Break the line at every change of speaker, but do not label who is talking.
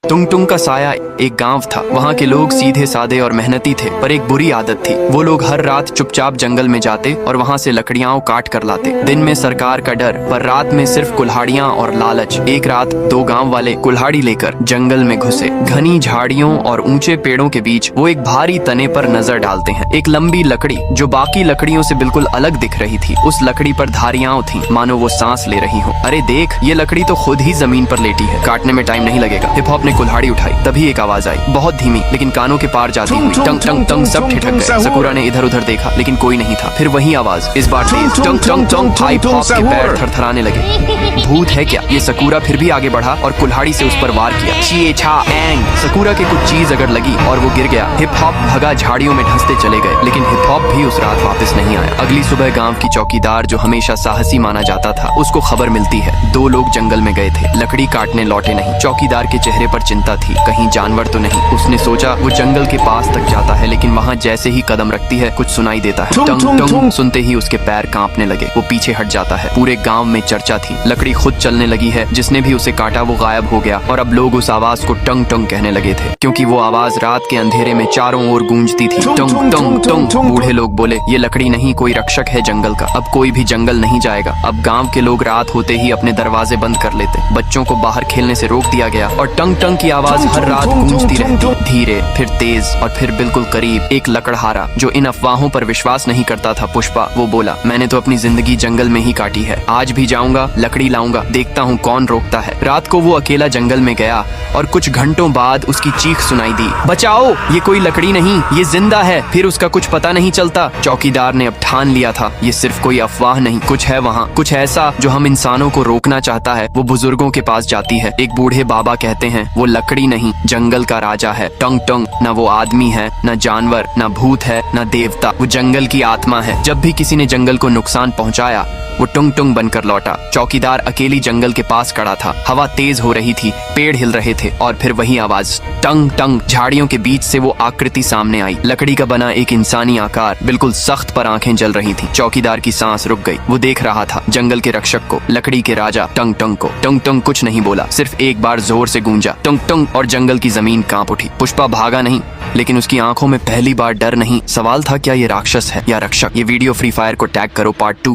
टुंग टुंग का साया एक गांव था। वहाँ के लोग सीधे सादे और मेहनती थे, पर एक बुरी आदत थी। वो लोग हर रात चुपचाप जंगल में जाते और वहाँ से लकड़ियाँ काट कर लाते। दिन में सरकार का डर, पर रात में सिर्फ कुल्हाड़ियाँ और लालच। एक रात दो गांव वाले कुल्हाड़ी लेकर जंगल में घुसे। घनी झाड़ियों और ऊंचे पेड़ों के बीच वो एक भारी तने पर नजर डालते हैं। एक लंबी लकड़ी जो बाकी लकड़ियों से बिल्कुल अलग दिख रही थी। उस लकड़ी पर धारियां थीं, मानो वो सांस ले रही हो। अरे देख, ये लकड़ी तो खुद ही जमीन पर लेटी है, काटने में टाइम नहीं लगेगा। हिप हॉप ने कुल्हाड़ी उठाई, तभी एक आवाज आई, बहुत धीमी लेकिन कानों के पार जाती हुई। टंग टंग टंग, सब ठिठक गए। सकूरा ने इधर उधर देखा, लेकिन कोई नहीं था। फिर वही आवाज, इस बार तेज। टंग टंग टंग, हिप हॉप के पैर थरथराने लगे। भूत है क्या? ये सकूरा फिर भी आगे बढ़ा और कुल्हाड़ी से उस पर वार किया। ची छा एंग, सकूरा के कुछ चीज अगर लगी और वो गिर गया। हिप हॉप भगा, झाड़ियों में ढंसते चले गए, लेकिन हिप हॉप भी उस रात वापस नहीं आया। अगली सुबह गांव की चौकीदार, जो हमेशा साहसी माना जाता था, उसको खबर मिलती है दो लोग जंगल में गए थे, लकड़ी काटने लौटे नहीं। चौकीदार के चेहरे पर चिंता थी, कहीं जानवर तो नहीं। उसने सोचा वो जंगल के पास तक जाता है, लेकिन वहाँ जैसे ही कदम रखती है कुछ सुनाई देता है। टंग टंग सुनते ही उसके पैर कांपने लगे। वो पीछे हट जाता है। पूरे गांव में चर्चा थी, लकड़ी खुद चलने लगी है। जिसने भी उसे काटा वो गायब हो गया, और अब लोग उस आवाज को टंग टंग कहने लगे थे, क्योंकि वो आवाज रात के अंधेरे में चारों ओर गूंजती थी। टंग टंग टंग। बूढ़े लोग बोले, ये लकड़ी नहीं, कोई रक्षक है जंगल का। अब कोई भी जंगल नहीं जाएगा। अब गांव के लोग रात होते ही अपने दरवाजे बंद कर लेते। बच्चों को बाहर खेलने से रोक दिया गया, और टंग टंग की आवाज हर रात गूंजती रहती। धीरे, फिर तेज, और फिर बिल्कुल करीब। एक लकड़हारा जो इन अफवाहों पर विश्वास नहीं करता था, पुष्पा, वो बोला, मैंने तो अपनी जिंदगी जंगल में ही काटी है। आज भी जाऊंगा, लकड़ी लाऊंगा, देखता हूँ कौन रोकता है। रात को वो अकेला जंगल में गया, और कुछ घंटों बाद उसकी चीख सुनाई दी, बचाओ, ये कोई लकड़ी नहीं, ये जिंदा है। फिर उसका कुछ पता नहीं चलता। चौकीदार ने अब ठान लिया था, ये सिर्फ कोई अफवाह नहीं, कुछ है वहाँ, कुछ ऐसा जो हम इंसानों को रोकना चाहता है। वो बुजुर्गों के पास जाती है। एक बूढ़े बाबा कहते हैं, वो लकड़ी नहीं, जंगल का राजा है। टंग टंग, न वो आदमी है, न जानवर, न भूत है, न देवता, वो जंगल की आत्मा है। जब भी किसी ने जंगल को नुकसान पहुंचाया, वो टुंग टुंग बनकर लौटा। चौकीदार अकेली जंगल के पास खड़ा था। हवा तेज हो रही थी, पेड़ हिल रहे थे, और फिर वही आवाज, टंग टंग। झाड़ियों के बीच से वो आकृति सामने आई, लकड़ी का बना एक इंसानी आकार, बिल्कुल सख्त, पर आंखें जल रही थी। चौकीदार की सांस रुक गई। वो देख रहा था जंगल के रक्षक को, लकड़ी के राजा टंग टंग को। टंग टंग कुछ नहीं बोला, सिर्फ एक बार जोर से गूंजा, टंग टंग, और जंगल की जमीन कांप उठी। पुष्पा भागा नहीं, लेकिन उसकी आंखों में पहली बार डर नहीं। सवाल था, क्या ये राक्षस है या रक्षक? ये वीडियो फ्री फायर को टैग करो, पार्ट 2